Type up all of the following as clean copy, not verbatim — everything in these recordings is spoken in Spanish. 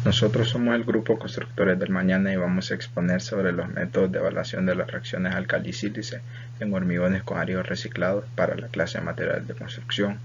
Nosotros somos el grupo Constructores del Mañana y vamos a exponer sobre los métodos de evaluación de las reacciones álcali-sílice en hormigones con áridos reciclados para la clase de materiales de construcción.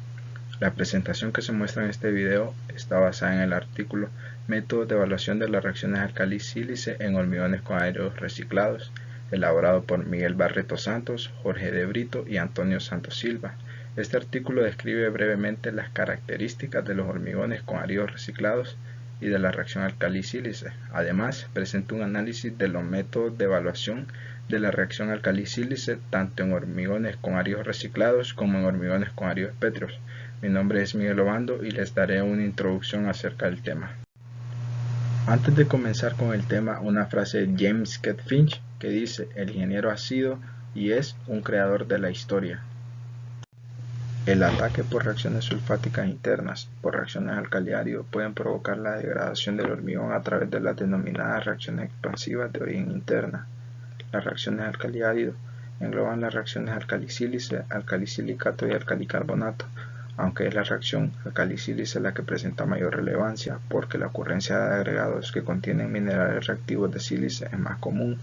La presentación que se muestra en este video está basada en el artículo Métodos de evaluación de las reacciones álcali-sílice en hormigones con áridos reciclados, elaborado por Miguel Barreto Santos, Jorge de Brito y Antonio Santos Silva. Este artículo describe brevemente las características de los hormigones con áridos reciclados y de la reacción álcali-sílice. Además, presenta un análisis de los métodos de evaluación de la reacción álcali-sílice tanto en hormigones con áridos reciclados como en hormigones con áridos pétreos. Mi nombre es Miguel Obando y les daré una introducción acerca del tema. Antes de comenzar con el tema, una frase de James K. Finch que dice: el ingeniero ha sido y es un creador de la historia. El ataque por reacciones sulfáticas internas, por reacciones álcali-ácido, pueden provocar la degradación del hormigón a través de las denominadas reacciones expansivas de origen interna. Las reacciones álcali-ácido engloban las reacciones álcali-sílice, álcali-silicato y álcali-carbonato, aunque es la reacción álcali-sílice la que presenta mayor relevancia, porque la ocurrencia de agregados que contienen minerales reactivos de sílice es más común.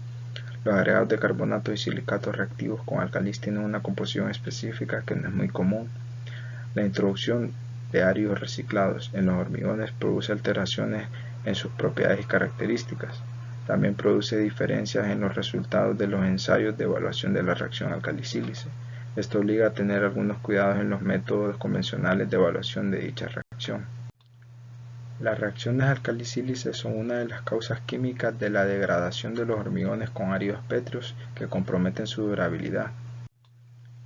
Los agregados de carbonatos y silicatos reactivos con álcalis tienen una composición específica que no es muy común. La introducción de áridos reciclados en los hormigones produce alteraciones en sus propiedades y características. También produce diferencias en los resultados de los ensayos de evaluación de la reacción álcali-sílice. Esto obliga a tener algunos cuidados en los métodos convencionales de evaluación de dicha reacción. Las reacciones álcali-sílice son una de las causas químicas de la degradación de los hormigones con áridos pétreos que comprometen su durabilidad.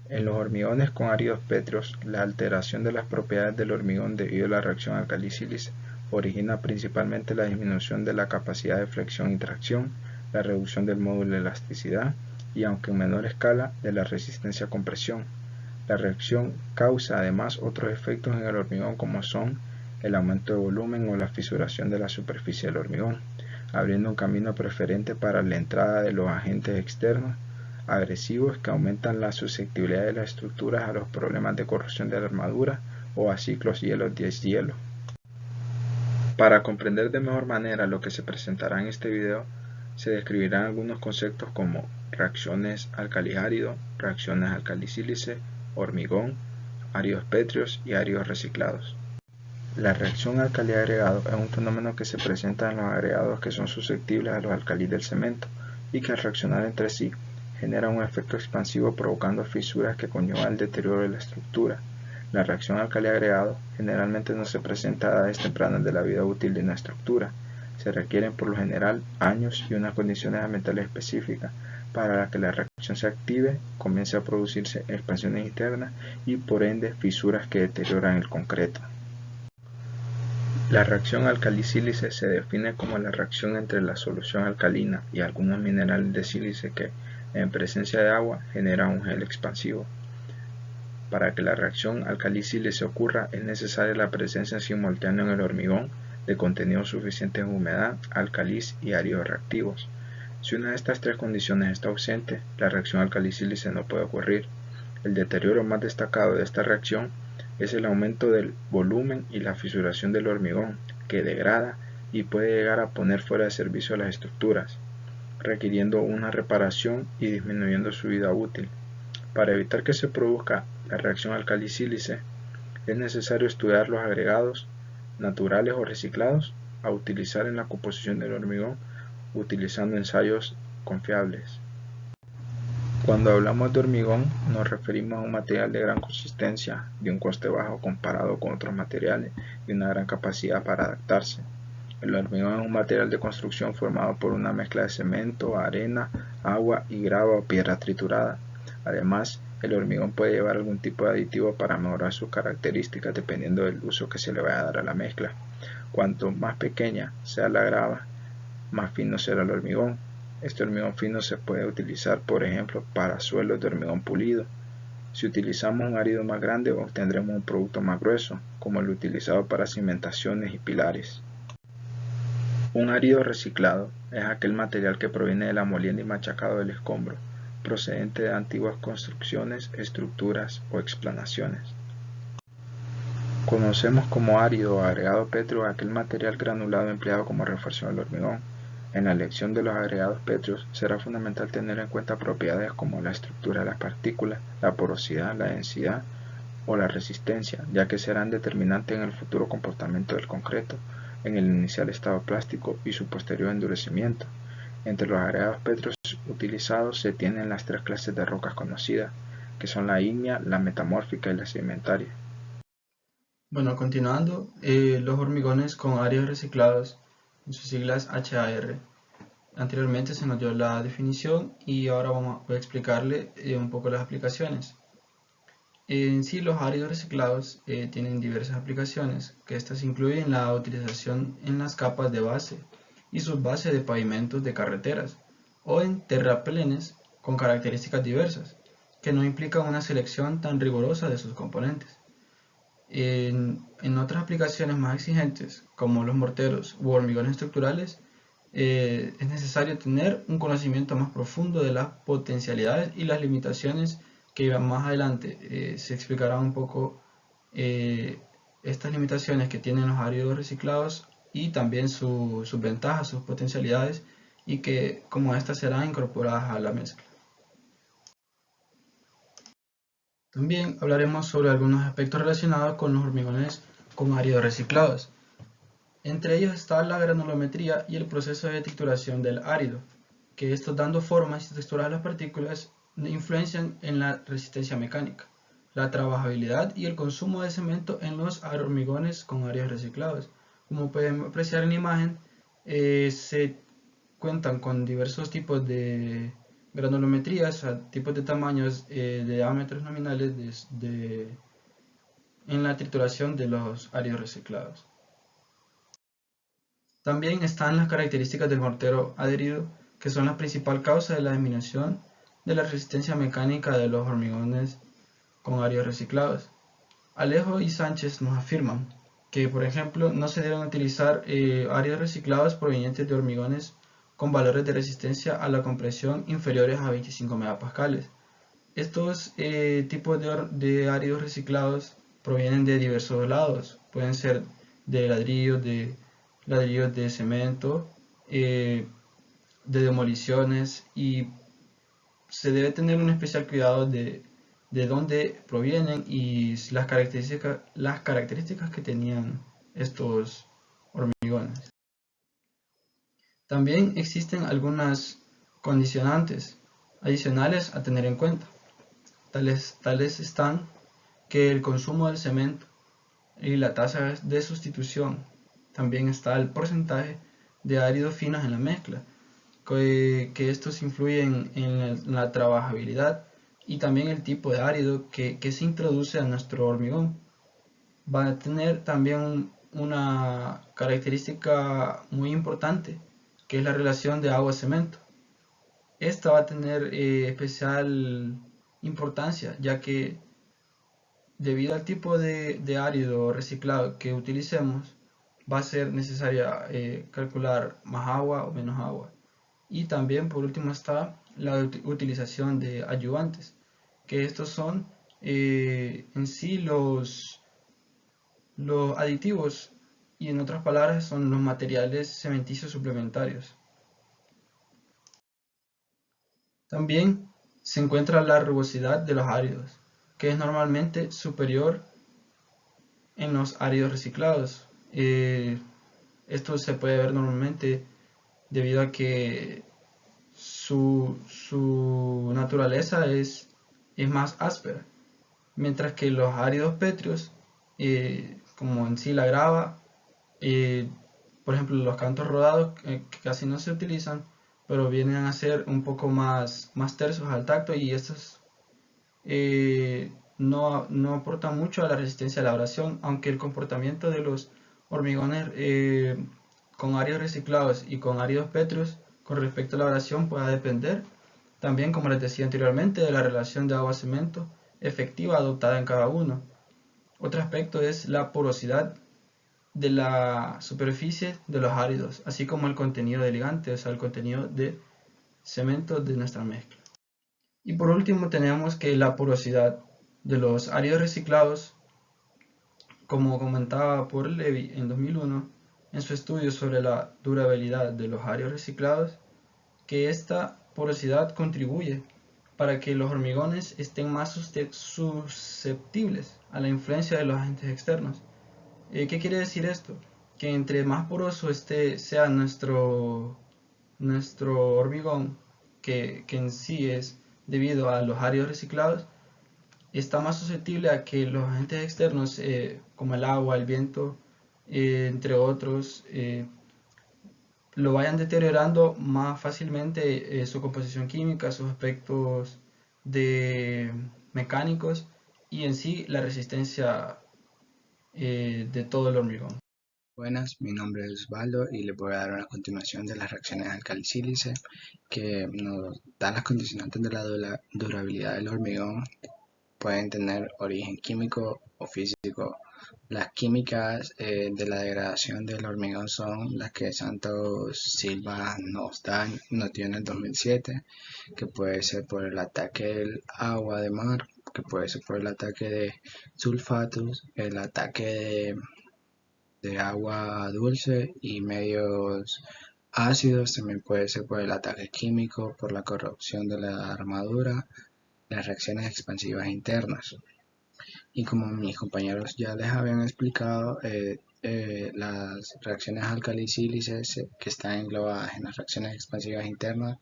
En los hormigones con áridos pétreos, la alteración de las propiedades del hormigón debido a la reacción álcali-sílice origina principalmente la disminución de la capacidad de flexión y tracción, la reducción del módulo de elasticidad y, aunque en menor escala, de la resistencia a compresión. La reacción causa además otros efectos en el hormigón como son el aumento de volumen o la fisuración de la superficie del hormigón, abriendo un camino preferente para la entrada de los agentes externos agresivos que aumentan la susceptibilidad de las estructuras a los problemas de corrosión de la armadura o a ciclos hielo-deshielo. Para comprender de mejor manera lo que se presentará en este video, se describirán algunos conceptos como reacciones álcali-árido, reacciones álcali-sílice, hormigón, áridos pétreos y áridos reciclados. La reacción álcali-agregado es un fenómeno que se presenta en los agregados que son susceptibles a los álcalis del cemento y que al reaccionar entre sí generan un efecto expansivo provocando fisuras que conllevan el deterioro de la estructura. La reacción álcali-agregado generalmente no se presenta a edades tempranas de la vida útil de una estructura. Se requieren por lo general años y unas condiciones ambientales específicas para que la reacción se active, comience a producirse expansiones internas y por ende fisuras que deterioran el concreto. La reacción álcali-sílice se define como la reacción entre la solución alcalina y algunos minerales de sílice que, en presencia de agua, generan un gel expansivo. Para que la reacción álcali-sílice ocurra, es necesaria la presencia simultánea en el hormigón de contenido suficiente en humedad, álcalis y áridos reactivos. Si una de estas tres condiciones está ausente, la reacción álcali-sílice no puede ocurrir. El deterioro más destacado de esta reacción es el aumento del volumen y la fisuración del hormigón, que degrada y puede llegar a poner fuera de servicio las estructuras, requiriendo una reparación y disminuyendo su vida útil. Para evitar que se produzca la reacción álcali-sílice, es necesario estudiar los agregados naturales o reciclados a utilizar en la composición del hormigón utilizando ensayos confiables. Cuando hablamos de hormigón, nos referimos a un material de gran consistencia, de un coste bajo comparado con otros materiales y una gran capacidad para adaptarse. El hormigón es un material de construcción formado por una mezcla de cemento, arena, agua y grava o piedra triturada. Además, el hormigón puede llevar algún tipo de aditivo para mejorar sus características dependiendo del uso que se le vaya a dar a la mezcla. Cuanto más pequeña sea la grava, más fino será el hormigón. Este hormigón fino se puede utilizar, por ejemplo, para suelos de hormigón pulido. Si utilizamos un árido más grande, obtendremos un producto más grueso, como el utilizado para cimentaciones y pilares. Un árido reciclado es aquel material que proviene de la molienda y machacado del escombro, procedente de antiguas construcciones, estructuras o explanaciones. Conocemos como árido o agregado pétreo aquel material granulado empleado como refuerzo del hormigón. En la elección de los agregados pétreos será fundamental tener en cuenta propiedades como la estructura de las partículas, la porosidad, la densidad o la resistencia, ya que serán determinantes en el futuro comportamiento del concreto, en el inicial estado plástico y su posterior endurecimiento. Entre los agregados pétreos utilizados se tienen las tres clases de rocas conocidas, que son la ígnea, la metamórfica y la sedimentaria. Bueno, continuando, los hormigones con áridos reciclados, en sus siglas HAR. Anteriormente se nos dio la definición y ahora voy a explicarle un poco las aplicaciones. En sí, los áridos reciclados tienen diversas aplicaciones, que estas incluyen la utilización en las capas de base y subbase de pavimentos de carreteras o en terraplenes con características diversas, que no implican una selección tan rigurosa de sus componentes. En otras aplicaciones más exigentes, como los morteros u hormigones estructurales, es necesario tener un conocimiento más profundo de las potencialidades y las limitaciones que más adelante se explicarán un poco estas limitaciones que tienen los áridos reciclados y también sus ventajas, sus potencialidades y que como estas serán incorporadas a la mezcla. También hablaremos sobre algunos aspectos relacionados con los hormigones con áridos reciclados. Entre ellos está la granulometría y el proceso de trituración del árido, que estos dando formas y texturas a las partículas influencian en la resistencia mecánica, la trabajabilidad y el consumo de cemento en los hormigones con áridos reciclados. Como pueden apreciar en la imagen, se cuentan con diversos tipos de granulometrías, tipos de tamaños, de diámetros nominales en la trituración de los áridos reciclados. También están las características del mortero adherido, que son la principal causa de la disminución de la resistencia mecánica de los hormigones con áridos reciclados. Alejo y Sánchez nos afirman que, por ejemplo, no se deben utilizar áridos reciclados provenientes de hormigones con valores de resistencia a la compresión inferiores a 25 megapascales. Estos tipos de áridos reciclados provienen de diversos lados, pueden ser de ladrillos de cemento, de demoliciones, y se debe tener un especial cuidado de dónde provienen y las características que tenían estos hormigones. También existen algunas condicionantes adicionales a tener en cuenta. Tales están que el consumo del cemento y la tasa de sustitución. También está el porcentaje de áridos finos en la mezcla, que estos influyen en la trabajabilidad, y también el tipo de árido que se introduce a nuestro hormigón. Va a tener también una característica muy importante, que es la relación de agua-cemento. Esta va a tener especial importancia, ya que debido al tipo de árido reciclado que utilicemos, va a ser necesaria calcular más agua o menos agua. Y también por último está la utilización de ayudantes, que estos son en sí los aditivos, y en otras palabras son los materiales cementicios suplementarios. También se encuentra la rugosidad de los áridos, que es normalmente superior en los áridos reciclados. Esto se puede ver normalmente debido a que su naturaleza es más áspera, mientras que los áridos pétreos, como en sí la grava, por ejemplo los cantos rodados, que casi no se utilizan, pero vienen a ser un poco más tersos al tacto, y estos no aportan mucho a la resistencia a la abrasión, aunque el comportamiento de los hormigones con áridos reciclados y con áridos pétreos con respecto a la abrasión pueda depender también, como les decía anteriormente, de la relación de agua-cemento efectiva adoptada en cada uno. Otro aspecto es la porosidad de la superficie de los áridos, así como el contenido de ligante, o sea, el contenido de cemento de nuestra mezcla. Y por último tenemos que la porosidad de los áridos reciclados como comentaba por Levy en 2001 en su estudio sobre la durabilidad de los áreos reciclados, que esta porosidad contribuye para que los hormigones estén más susceptibles a la influencia de los agentes externos. ¿Qué quiere decir esto? Que entre más poroso sea nuestro hormigón, que en sí es debido a los áreos reciclados, está más susceptible a que los agentes externos, como el agua, el viento, entre otros, lo vayan deteriorando más fácilmente, su composición química, sus aspectos de mecánicos y en sí la resistencia de todo el hormigón. Buenas, mi nombre es Osvaldo y les voy a dar una continuación de las reacciones alcali-sílice que nos dan las condicionantes de la durabilidad del hormigón. Pueden tener origen químico o físico. Las químicas de la degradación del hormigón son las que Santos Silva nos dio en el 2007, que puede ser por el ataque del agua de mar, que puede ser por el ataque de sulfatos, el ataque de agua dulce y medios ácidos, también puede ser por el ataque químico, por la corrupción de la armadura, las reacciones expansivas internas. Y como mis compañeros ya les habían explicado, las reacciones alcali-sílices que están englobadas en las reacciones expansivas internas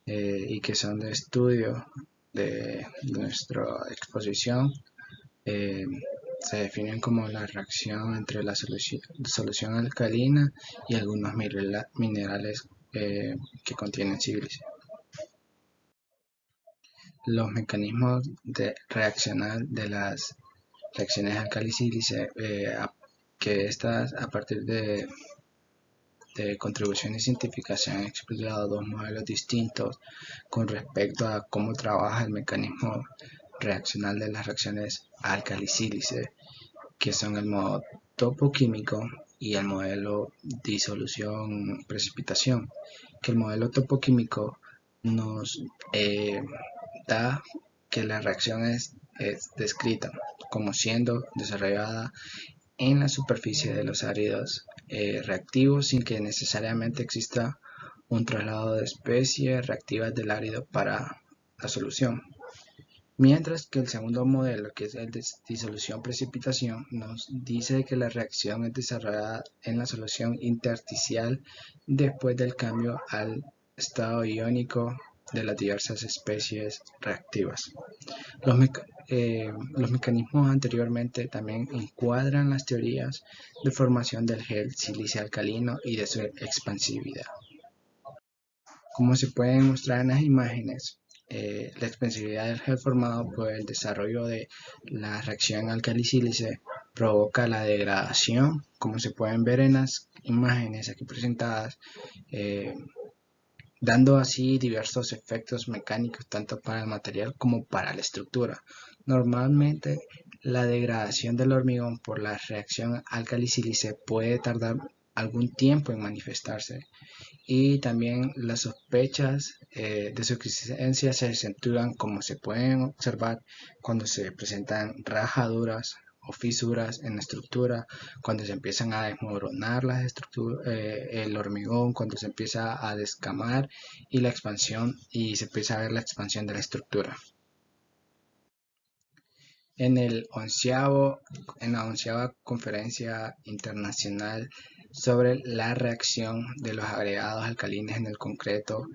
y que son de estudio de nuestra exposición, se definen como la reacción entre la solución alcalina y algunos minerales que contienen sílice. Los mecanismos de reaccionar de las reacciones alcali-sílice, que estas a partir de contribuciones científicas se han explicado dos modelos distintos con respecto a cómo trabaja el mecanismo reaccional de las reacciones alcali-sílice, que son el modo topoquímico y el modelo disolución-precipitación, que el modelo topoquímico nos da que la reacción es descrita como siendo desarrollada en la superficie de los áridos reactivos sin que necesariamente exista un traslado de especies reactivas del árido para la solución. Mientras que el segundo modelo, que es el de disolución-precipitación, nos dice que la reacción es desarrollada en la solución intersticial después del cambio al estado iónico de las diversas especies reactivas. Los mecanismos anteriormente también encuadran las teorías de formación del gel sílice alcalino y de su expansividad. Como se pueden mostrar en las imágenes, la expansividad del gel formado por el desarrollo de la reacción alcali-sílice provoca la degradación, como se pueden ver en las imágenes aquí presentadas, dando así diversos efectos mecánicos tanto para el material como para la estructura. Normalmente la degradación del hormigón por la reacción alcali-sílice puede tardar algún tiempo en manifestarse, y también las sospechas de su existencia se acentúan, como se pueden observar, cuando se presentan rajaduras o fisuras en la estructura, cuando se empiezan a desmoronar las estructuras, el hormigón, cuando se empieza a descamar y la expansión, y se empieza a ver la expansión de la estructura. En la 11ª Conferencia Internacional sobre la reacción de los agregados alcalinos en el concreto,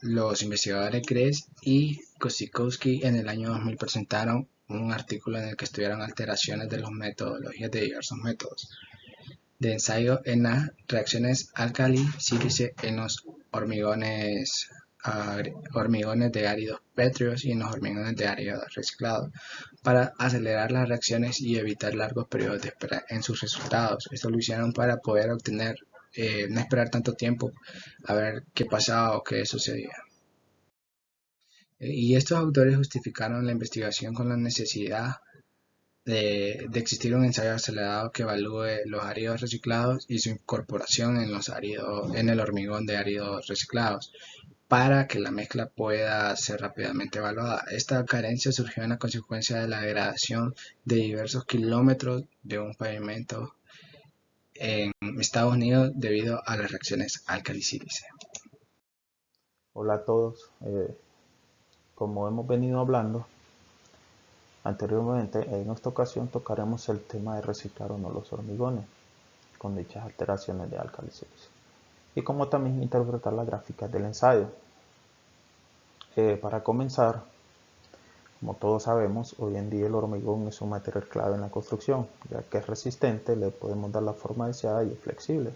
los investigadores Gress y Kosikowski en el año 2000 presentaron un artículo en el que estudiaron alteraciones de las metodologías de diversos métodos de ensayo en las reacciones alcali-sílice en los hormigones de áridos pétreos y en los hormigones de áridos reciclados, para acelerar las reacciones y evitar largos periodos de espera en sus resultados. Esto lo hicieron para poder obtener, no esperar tanto tiempo a ver qué pasaba o qué sucedía. Y estos autores justificaron la investigación con la necesidad de existir un ensayo acelerado que evalúe los áridos reciclados y su incorporación en el hormigón de áridos reciclados, para que la mezcla pueda ser rápidamente evaluada. Esta carencia surgió en la consecuencia de la degradación de diversos kilómetros de un pavimento en Estados Unidos debido a las reacciones álcali-sílice. Hola a todos, como hemos venido hablando anteriormente, en esta ocasión tocaremos el tema de reciclar o no los hormigones con dichas alteraciones de álcali-sílice y cómo también interpretar las gráficas del ensayo. Para comenzar, como todos sabemos, hoy en día el hormigón es un material clave en la construcción, ya que es resistente, le podemos dar la forma deseada y es flexible.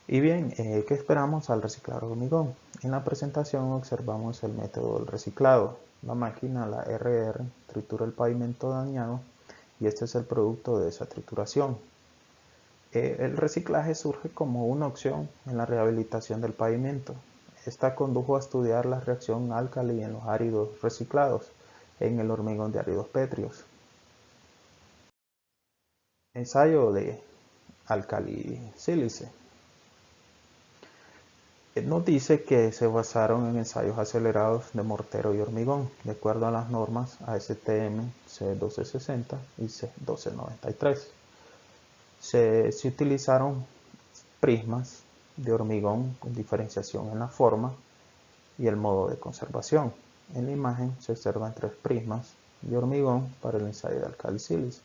Y bien, ¿qué esperamos al reciclar hormigón? En la presentación observamos el método del reciclado. La máquina, la RR, tritura el pavimento dañado y este es el producto de esa trituración. El reciclaje surge como una opción en la rehabilitación del pavimento. Esta condujo a estudiar la reacción álcali en los áridos reciclados en el hormigón de áridos pétreos. Ensayo de álcali-sílice. Nos dice que se basaron en ensayos acelerados de mortero y hormigón, de acuerdo a las normas ASTM C1260 y C1293. Se utilizaron prismas de hormigón con diferenciación en la forma y el modo de conservación. En la imagen se observan 3 prismas de hormigón para el ensayo de álcali-sílice.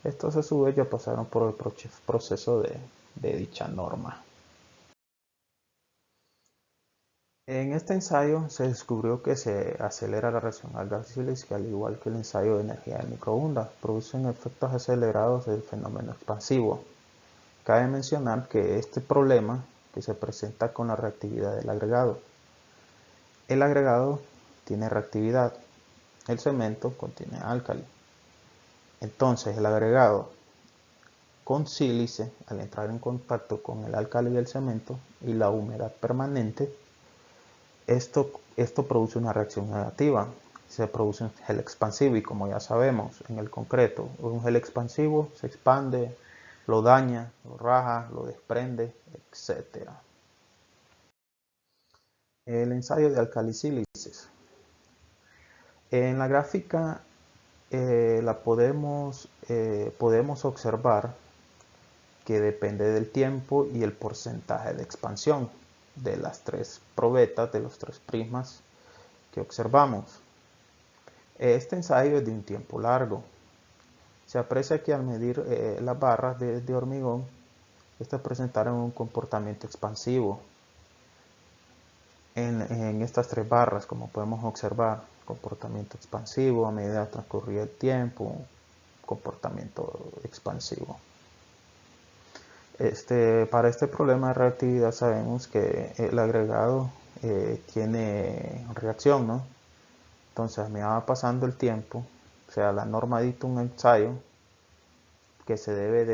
Estos a su vez ya pasaron por el proceso de dicha norma. En este ensayo se descubrió que se acelera la reacción álcali-sílice, que al igual que el ensayo de energía de microondas, producen efectos acelerados del fenómeno expansivo. Cabe mencionar que este problema que se presenta con la reactividad del agregado. El agregado tiene reactividad, el cemento contiene álcali. Entonces el agregado con sílice, al entrar en contacto con el álcali y el cemento y la humedad permanente, esto produce una reacción negativa. Se produce un gel expansivo y como ya sabemos en el concreto, un gel expansivo se expande, lo daña, lo raja, lo desprende, etc. El ensayo de álcali-sílice. En la gráfica podemos observar que depende del tiempo y el porcentaje de expansión de las 3 probetas, de los 3 prismas que observamos. Este ensayo es de un tiempo largo. Se aprecia que al medir las barras de hormigón, estas presentaron un comportamiento expansivo. En estas 3 barras, como podemos observar, comportamiento expansivo a medida que transcurría el tiempo, comportamiento expansivo. Para este problema de reactividad sabemos que el agregado tiene reacción, ¿no? Entonces a medida va pasando el tiempo, o sea, la norma dicta un ensayo que se debe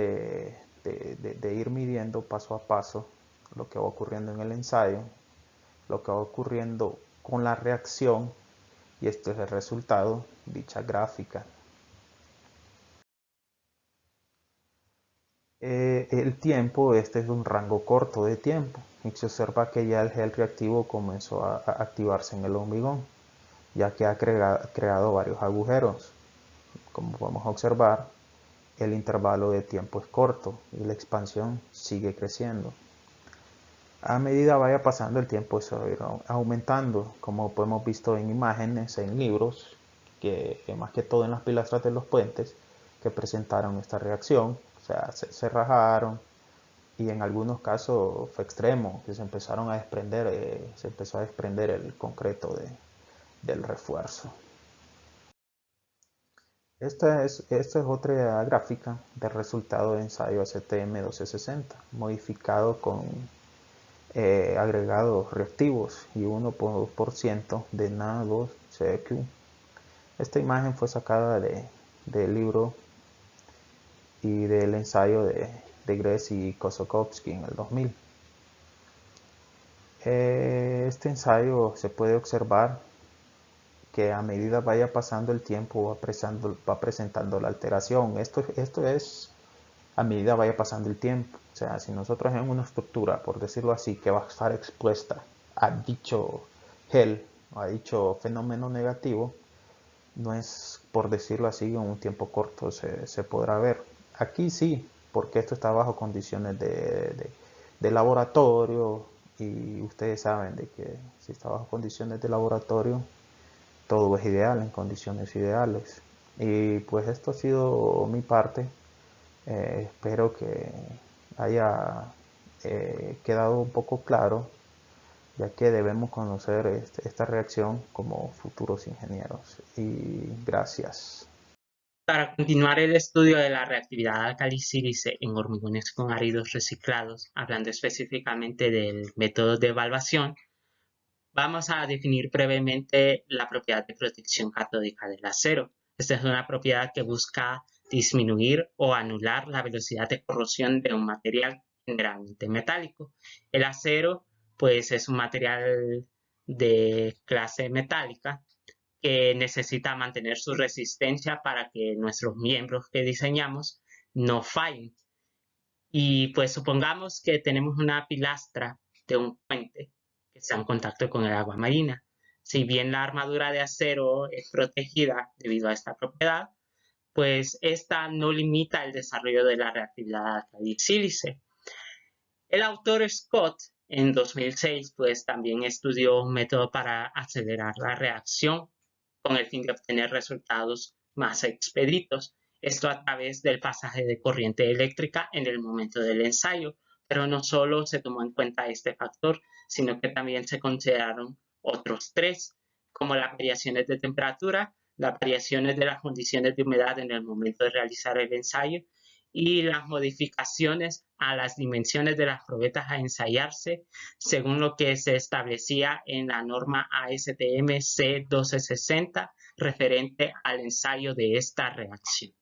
de ir midiendo paso a paso lo que va ocurriendo en el ensayo, lo que va ocurriendo con la reacción, y este es el resultado, dicha gráfica. El tiempo, este es un rango corto de tiempo, y se observa que ya el gel reactivo comenzó a activarse en el hormigón, ya que ha creado varios agujeros. Como podemos observar, el intervalo de tiempo es corto y la expansión sigue creciendo. A medida vaya pasando el tiempo se va a ir aumentando, como hemos visto en imágenes, en libros, que más que todo en las pilastras de los puentes, que presentaron esta reacción, o sea, se rajaron y en algunos casos fue extremo, que se empezaron a desprender, se empezó a desprender el concreto del refuerzo. Esta es otra gráfica del resultado de ensayo ASTM 1260, modificado con agregados reactivos y 1% de Na2CQ. Esta imagen fue sacada del libro y del ensayo de Gress y Kosokowski en el 2000. Este ensayo se puede observar que a medida vaya pasando el tiempo va presentando la alteración. Esto es a medida vaya pasando el tiempo. O sea, si nosotros en una estructura, por decirlo así, que va a estar expuesta a dicho Hell ha dicho fenómeno negativo, no es, por decirlo así, en un tiempo corto se podrá ver. Aquí sí, porque esto está bajo condiciones de laboratorio, y ustedes saben de que si está bajo condiciones de laboratorio, todo es ideal en condiciones ideales. Y pues esto ha sido mi parte. Espero que haya quedado un poco claro, ya que debemos conocer esta reacción como futuros ingenieros. Y gracias. Para continuar el estudio de la reactividad alcali-sílice en hormigones con áridos reciclados, hablando específicamente del método de evaluación, vamos a definir brevemente la propiedad de protección catódica del acero. Esta es una propiedad que busca disminuir o anular la velocidad de corrosión de un material generalmente metálico. El acero, pues, es un material de clase metálica que necesita mantener su resistencia para que nuestros miembros que diseñamos no fallen. Y pues supongamos que tenemos una pilastra de un puente que está en contacto con el agua marina. Si bien la armadura de acero es protegida debido a esta propiedad, pues esta no limita el desarrollo de la reactividad alcali-sílice. El autor Scott en 2006 pues también estudió un método para acelerar la reacción con el fin de obtener resultados más expeditos. Esto a través del pasaje de corriente eléctrica en el momento del ensayo, pero no solo se tomó en cuenta este factor, sino que también se consideraron otros tres, como las variaciones de temperatura, las variaciones de las condiciones de humedad en el momento de realizar el ensayo y las modificaciones a las dimensiones de las probetas a ensayarse según lo que se establecía en la norma ASTM C1260 referente al ensayo de esta reacción.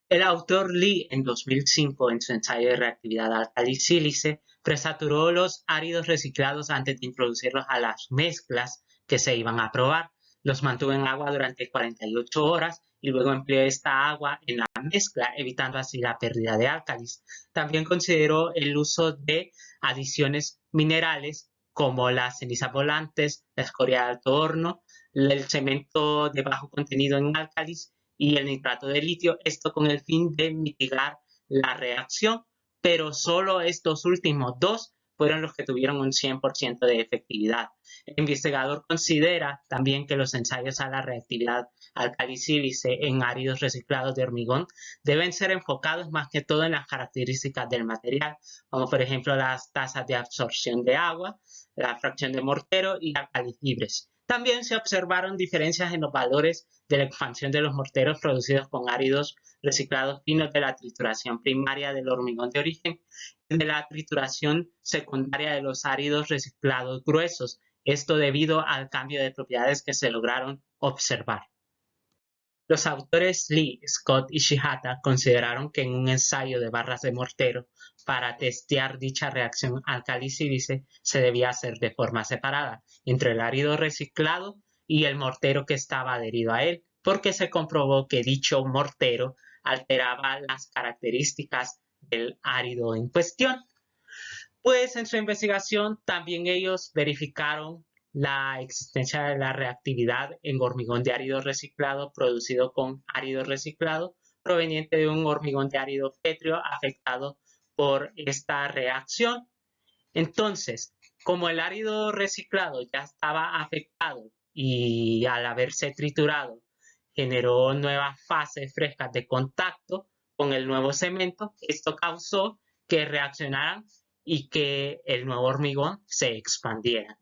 El autor Lee en 2005 en su ensayo de reactividad alcali-sílice presaturó los áridos reciclados antes de introducirlos a las mezclas que se iban a probar. Los mantuvo en agua durante 48 horas y luego empleó esta agua en la mezcla, evitando así la pérdida de álcalis. También consideró el uso de adiciones minerales como las cenizas volantes, la escoria de alto horno, el cemento de bajo contenido en álcalis y el nitrato de litio, esto con el fin de mitigar la reacción, pero solo estos últimos dos fueron los que tuvieron un 100% de efectividad. El investigador considera también que los ensayos a la reactividad alcali-sílice en áridos reciclados de hormigón deben ser enfocados más que todo en las características del material, como por ejemplo las tasas de absorción de agua, la fracción de mortero y álcalis libres. También se observaron diferencias en los valores de la expansión de los morteros producidos con áridos reciclados finos de la trituración primaria del hormigón de origen y de la trituración secundaria de los áridos reciclados gruesos, esto debido al cambio de propiedades que se lograron observar. Los autores Lee, Scott y Shihata consideraron que en un ensayo de barras de mortero para testear dicha reacción alcali-sílice se debía hacer de forma separada entre el árido reciclado y el mortero que estaba adherido a él, porque se comprobó que dicho mortero alteraba las características del árido en cuestión. Pues en su investigación también ellos verificaron la existencia de la reactividad en hormigón de árido reciclado producido con árido reciclado proveniente de un hormigón de árido pétreo afectado por esta reacción. Entonces, como el árido reciclado ya estaba afectado y al haberse triturado generó nuevas fases frescas de contacto con el nuevo cemento, esto causó que reaccionaran y que el nuevo hormigón se expandiera.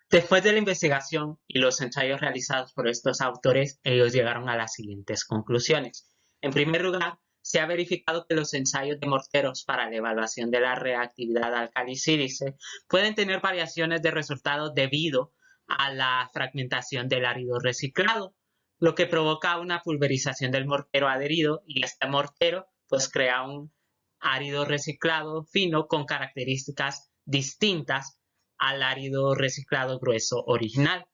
Después de la investigación y los ensayos realizados por estos autores, ellos llegaron a las siguientes conclusiones. En primer lugar, se ha verificado que los ensayos de morteros para la evaluación de la reactividad alcali-sílice pueden tener variaciones de resultados debido a la fragmentación del árido reciclado, lo que provoca una pulverización del mortero adherido y este mortero pues crea un árido reciclado fino con características distintas al árido reciclado grueso original,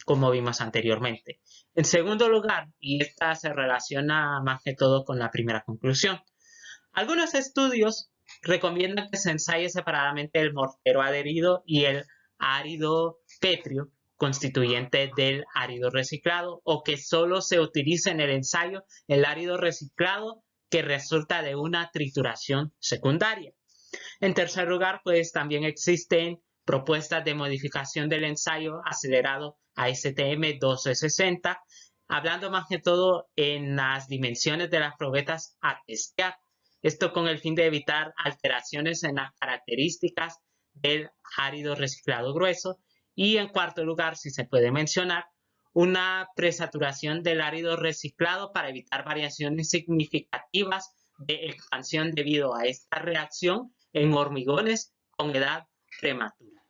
como vimos anteriormente. En segundo lugar, y esta se relaciona más que todo con la primera conclusión, algunos estudios recomiendan que se ensaye separadamente el mortero adherido y el árido pétreo constituyente del árido reciclado, o que solo se utilice en el ensayo el árido reciclado que resulta de una trituración secundaria. En tercer lugar, pues también existen propuestas de modificación del ensayo acelerado ASTM 1260, hablando más que todo en las dimensiones de las probetas a testear. Esto con el fin de evitar alteraciones en las características del árido reciclado grueso. Y en cuarto lugar, si se puede mencionar, una presaturación del árido reciclado para evitar variaciones significativas de expansión debido a esta reacción en hormigones con edad prematura.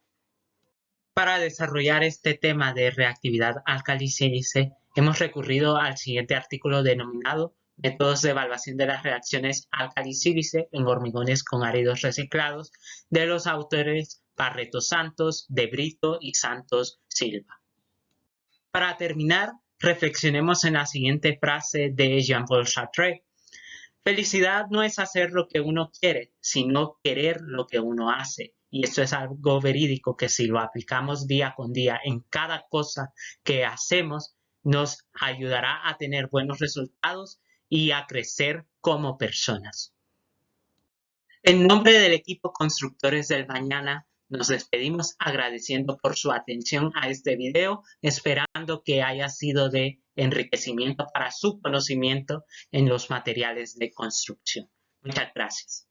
Para desarrollar este tema de reactividad álcali-sílice, hemos recurrido al siguiente artículo denominado Métodos de evaluación de las reacciones álcali-sílice en hormigones con áridos reciclados, de los autores Barreto Santos, De Brito y Santos Silva. Para terminar, reflexionemos en la siguiente frase de Jean-Paul Sartre. Felicidad no es hacer lo que uno quiere, sino querer lo que uno hace. Y esto es algo verídico que si lo aplicamos día con día en cada cosa que hacemos, nos ayudará a tener buenos resultados y a crecer como personas. En nombre del equipo Constructores del Mañana, nos despedimos agradeciendo por su atención a este video, esperando que haya sido de enriquecimiento para su conocimiento en los materiales de construcción. Muchas gracias.